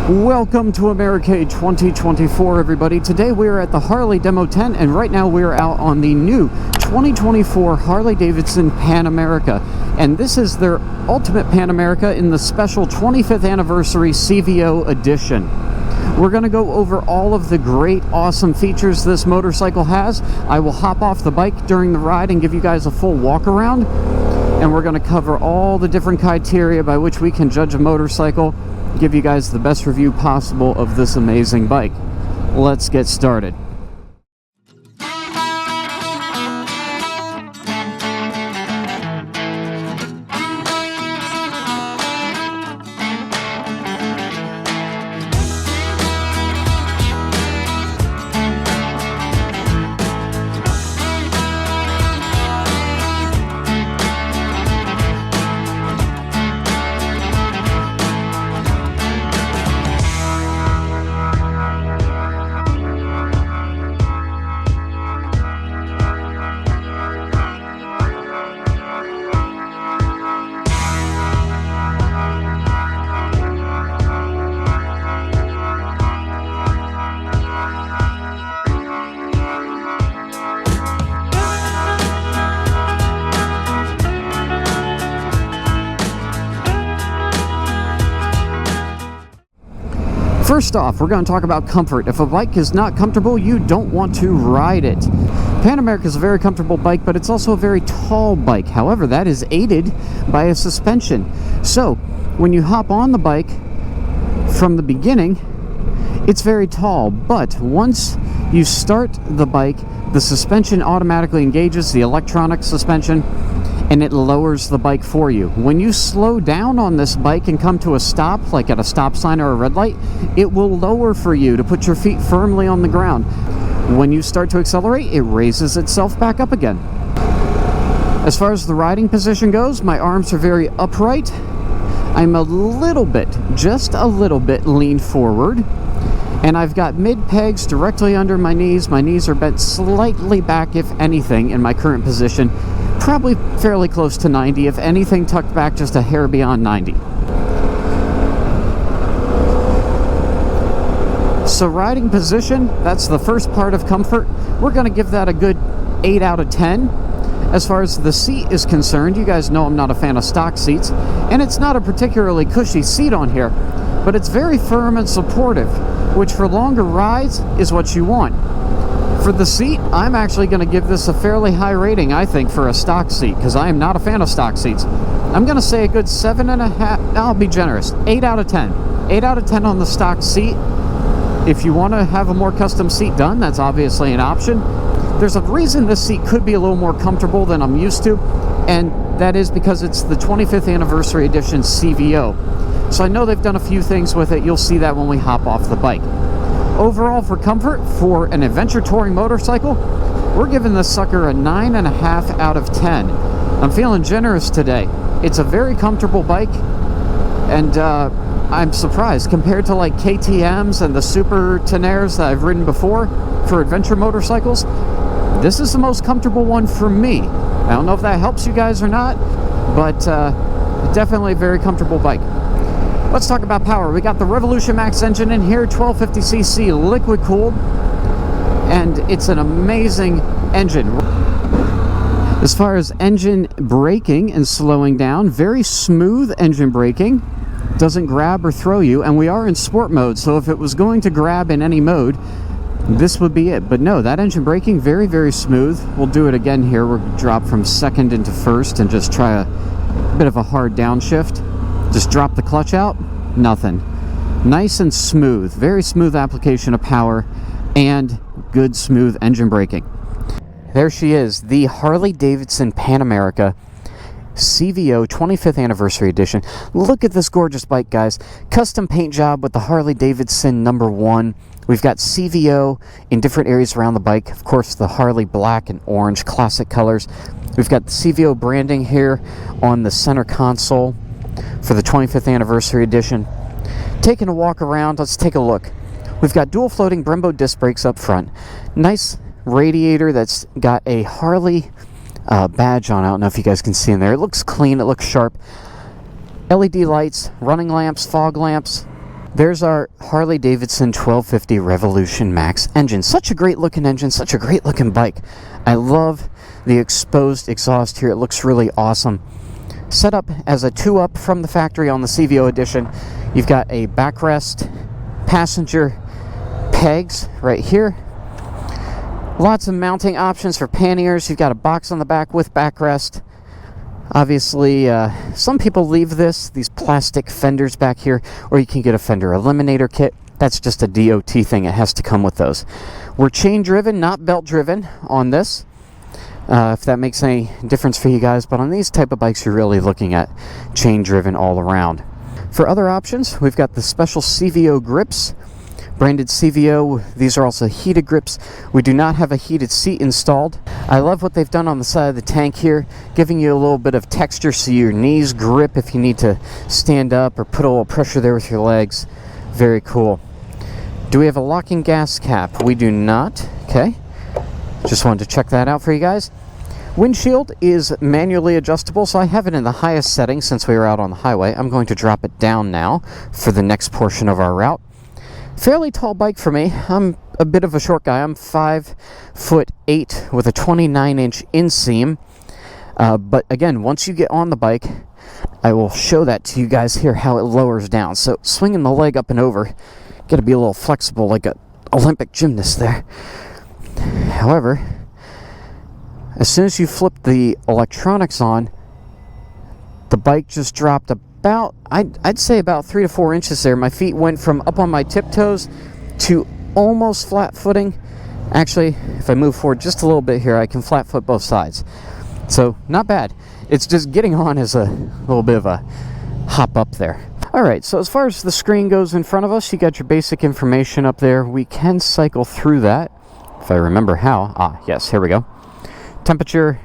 Welcome to Americade 2024, everybody. Today we are at the Harley Demo Tent, and right now we are out on the new 2024 Harley Davidson Pan America. And this is their Ultimate Pan America in the special 25th anniversary CVO edition. We're going to go over all of the great, awesome features this motorcycle has. I will hop off the bike during the ride and give you guys a full walk around. And we're going to cover all the different criteria by which we can judge a motorcycle, give you guys the best review possible of this amazing bike. Let's get started. First off, we're going to talk about comfort. If a bike is not comfortable, you don't want to ride it. Pan America is a very comfortable bike, but it's also a very tall bike. However, that is aided by a suspension. So, when you hop on the bike from the beginning, it's very tall. But once you start the bike, the suspension automatically engages, the electronic suspension, and it lowers the bike for you. When you slow down on this bike and come to a stop, like at a stop sign or a red light, it will lower for you to put your feet firmly on the ground. When you start to accelerate, it raises itself back up again. As far as the riding position goes, my arms are very upright. I'm a little bit, just a little bit leaned forward. And I've got mid pegs directly under my knees. My knees are bent slightly back, if anything, in my current position. Probably fairly close to 90, if anything tucked back just a hair beyond 90. So riding position, that's the first part of comfort. We're going to give that a good 8 out of 10. As far as the seat is concerned, you guys know I'm not a fan of stock seats, and it's not a particularly cushy seat on here, but it's very firm and supportive, which for longer rides is what you want. For the seat, I'm actually going to give this a fairly high rating, I think, for a stock seat, because I am not a fan of stock seats. I'm going to say a good 7.5, I'll be generous, 8 out of 10. 8 out of 10 on the stock seat. If you want to have a more custom seat done, that's obviously an option. There's a reason this seat could be a little more comfortable than I'm used to, and that is because it's the 25th anniversary edition CVO. So I know they've done a few things with it. You'll see that when we hop off the bike. Overall, for comfort, for an adventure touring motorcycle, we're giving this sucker a 9.5 out of 10. I'm feeling generous today. It's a very comfortable bike, and I'm surprised compared to like KTMs and the Super Tenaires that I've ridden before for adventure motorcycles. This is the most comfortable one for me. I don't know if that helps you guys or not, but definitely a very comfortable bike. Let's talk about power. We got the RevolutionMax engine in here, 1250cc liquid cooled, and it's an amazing engine. As far as engine braking and slowing down, very smooth engine braking, doesn't grab or throw you, and we are in sport mode, so if it was going to grab in any mode, this would be it. But no, that engine braking, very, very smooth. We'll do it again here. We'll drop from second into first and just try a bit of a hard downshift. Just drop the clutch out, nothing. Nice and smooth, very smooth application of power and good smooth engine braking. There she is, the Harley Davidson Pan America CVO 25th anniversary edition. Look at this gorgeous bike, guys. Custom paint job with the Harley Davidson #1. We've got CVO in different areas around the bike. Of course, the Harley black and orange classic colors. We've got the CVO branding here on the center console for the 25th anniversary edition. Taking a walk around, let's take a look. We've got dual floating Brembo disc brakes up front. Nice radiator that's got a Harley badge on. I don't know if you guys can see in there. It looks clean, it looks sharp. LED lights, running lamps, fog lamps. There's our Harley Davidson 1250 RevolutionMax engine. Such a great looking engine, such a great looking bike. I love the exposed exhaust here. It looks really awesome. Set up as a 2-up from the factory on the CVO edition. You've got a backrest, passenger pegs right here. Lots of mounting options for panniers. You've got a box on the back with backrest. Obviously, some people leave these plastic fenders back here, or you can get a fender eliminator kit. That's just a DOT thing. It has to come with those. We're chain driven, not belt driven on this, if that makes any difference for you guys. But on these type of bikes, you're really looking at chain driven all around. For other options, we've got the special CVO grips. Branded CVO. These are also heated grips. We do not have a heated seat installed. I love what they've done on the side of the tank here, giving you a little bit of texture so your knees grip if you need to stand up or put a little pressure there with your legs. Very cool. Do we have a locking gas cap? We do not. Okay. Just wanted to check that out for you guys. Windshield is manually adjustable, so I have it in the highest setting since we were out on the highway. I'm going to drop it down now for the next portion of our route. Fairly tall bike for me. I'm a bit of a short guy. I'm 5'8" with a 29-inch inseam. But again, once you get on the bike, I will show that to you guys here how it lowers down. So swinging the leg up and over, got to be a little flexible like an Olympic gymnast there. However, as soon as you flip the electronics on, the bike just dropped about, I'd say about 3 to 4 inches there. My feet went from up on my tiptoes to almost flat footing. Actually, if I move forward just a little bit here, I can flat foot both sides. So not bad. It's just getting on as a little bit of a hop up there. Alright, so as far as the screen goes in front of us, you got your basic information up there. We can cycle through that, if I remember how. Ah, yes, here we go. Temperature,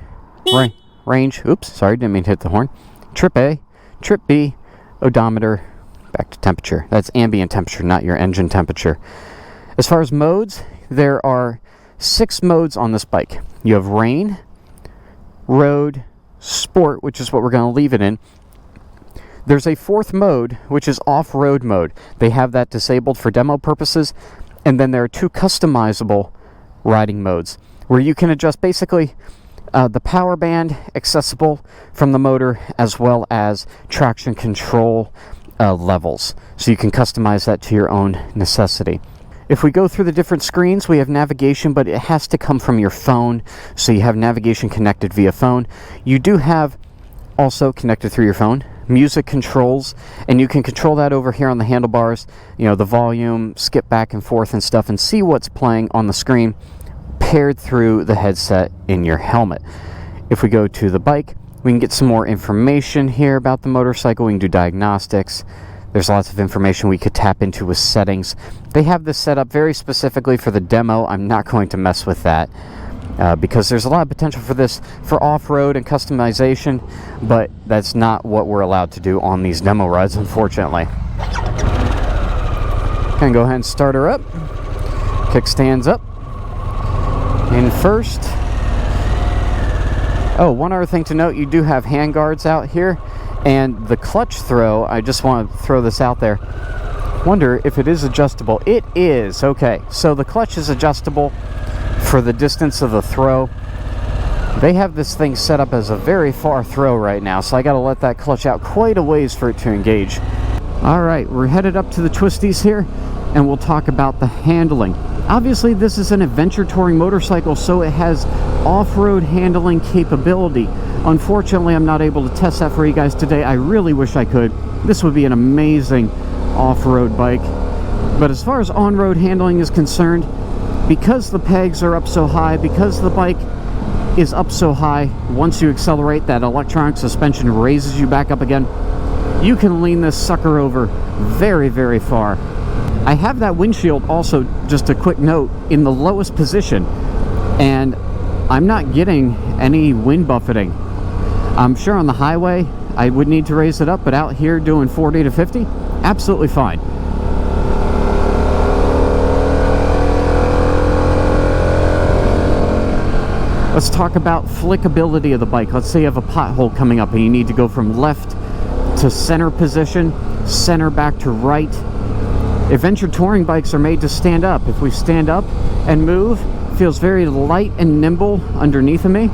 range, oops, sorry, didn't mean to hit the horn. Trip A, Trip B, odometer, back to temperature. That's ambient temperature, not your engine temperature. As far as modes, there are 6 modes on this bike. You have rain, road, sport, which is what we're going to leave it in. There's a 4th mode, which is off-road mode. They have that disabled for demo purposes. And then there are 2 customizable riding modes, where you can adjust basically the power band accessible from the motor, as well as traction control levels. So you can customize that to your own necessity. If we go through the different screens, we have navigation, but it has to come from your phone. So you have navigation connected via phone. You do have also connected through your phone music controls, and you can control that over here on the handlebars. You know, the volume, skip back and forth and stuff, and see what's playing on the screen paired through the headset in your helmet. If we go to the bike, we can get some more information here about the motorcycle. We can do diagnostics. There's lots of information we could tap into with settings. They have this set up very specifically for the demo. I'm not going to mess with that because there's a lot of potential for this for off-road and customization, but that's not what we're allowed to do on these demo rides, unfortunately. Can go ahead and start her up. Kickstands up. In first. Oh, one other thing to note, you do have hand guards out here, and the clutch throw, I just want to throw this out there. Wonder if it is adjustable. It is. Okay, so the clutch is adjustable for the distance of the throw. They have this thing set up as a very far throw right now, so I got to let that clutch out quite a ways for it to engage. All right, we're headed up to the twisties here, and we'll talk about the handling. Obviously, this is an adventure touring motorcycle, so it has off-road handling capability. Unfortunately, I'm not able to test that for you guys today. I really wish I could. This would be an amazing off-road bike. But as far as on-road handling is concerned, because the pegs are up so high, because the bike is up so high, once you accelerate, that electronic suspension raises you back up again. You can lean this sucker over very, very far. I have that windshield also, just a quick note, in the lowest position, and I'm not getting any wind buffeting. I'm sure on the highway I would need to raise it up, but out here doing 40 to 50, absolutely fine. Let's talk about flickability of the bike. Let's say you have a pothole coming up and you need to go from left to center position, center back to right. Adventure touring bikes are made to stand up. If we stand up and move, it feels very light and nimble underneath of me.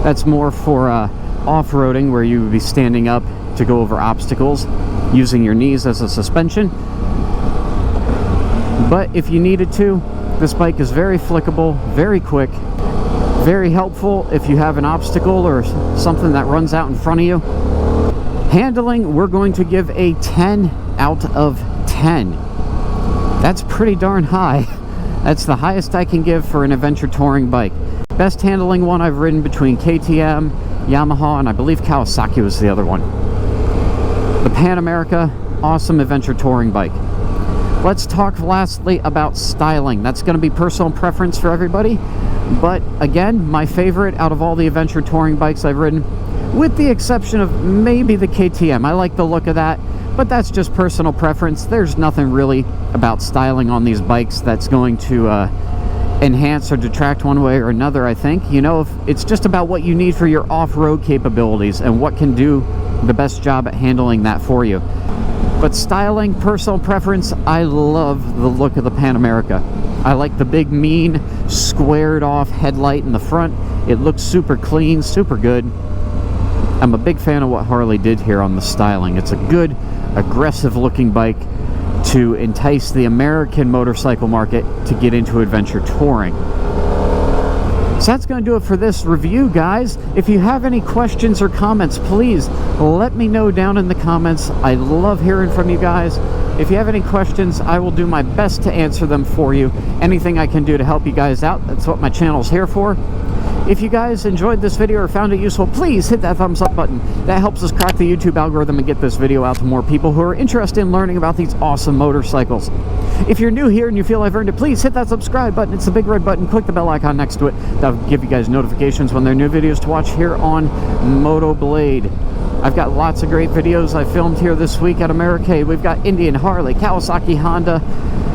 That's more for off-roading, where you would be standing up to go over obstacles using your knees as a suspension. But if you needed to, this bike is very flickable, very quick, very helpful if you have an obstacle or something that runs out in front of you. Handling, we're going to give a 10 out of 10. That's pretty darn high. That's the highest I can give for an adventure touring bike. Best handling one I've ridden between KTM, Yamaha, and I believe Kawasaki was the other one. The Pan America, awesome adventure touring bike. Let's talk lastly about styling. That's going to be personal preference for everybody. But again, my favorite out of all the adventure touring bikes I've ridden, with the exception of maybe the KTM. I like the look of that, but that's just personal preference. There's nothing really about styling on these bikes that's going to enhance or detract one way or another, I think. You know, if it's just about what you need for your off-road capabilities and what can do the best job at handling that for you. But styling, personal preference, I love the look of the Pan America. I like the big, mean, squared off headlight in the front. It looks super clean, super good. I'm a big fan of what Harley did here on the styling. It's a good, aggressive looking bike to entice the American motorcycle market to get into adventure touring. So that's going to do it for this review, guys. If you have any questions or comments, please let me know down in the comments. I love hearing from you guys. If you have any questions, I will do my best to answer them for you. Anything I can do to help you guys out, that's what my channel's here for. If you guys enjoyed this video or found it useful, please hit that thumbs up button. That helps us crack the YouTube algorithm and get this video out to more people who are interested in learning about these awesome motorcycles. If you're new here and you feel I've earned it, please hit that subscribe button. It's the big red button. Click the bell icon next to it. That'll give you guys notifications when there are new videos to watch here on Motoblade. I've got lots of great videos I filmed here this week at Americade. We've got Indian, Harley, Kawasaki, Honda.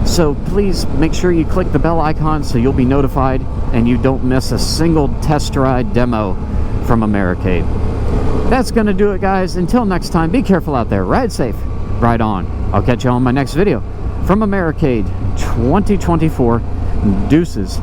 So please make sure you click the bell icon so you'll be notified and you don't miss a single test ride demo from Americade. That's going to do it, guys. Until next time, be careful out there. Ride safe. Ride on. I'll catch you on my next video from Americade 2024. Deuces.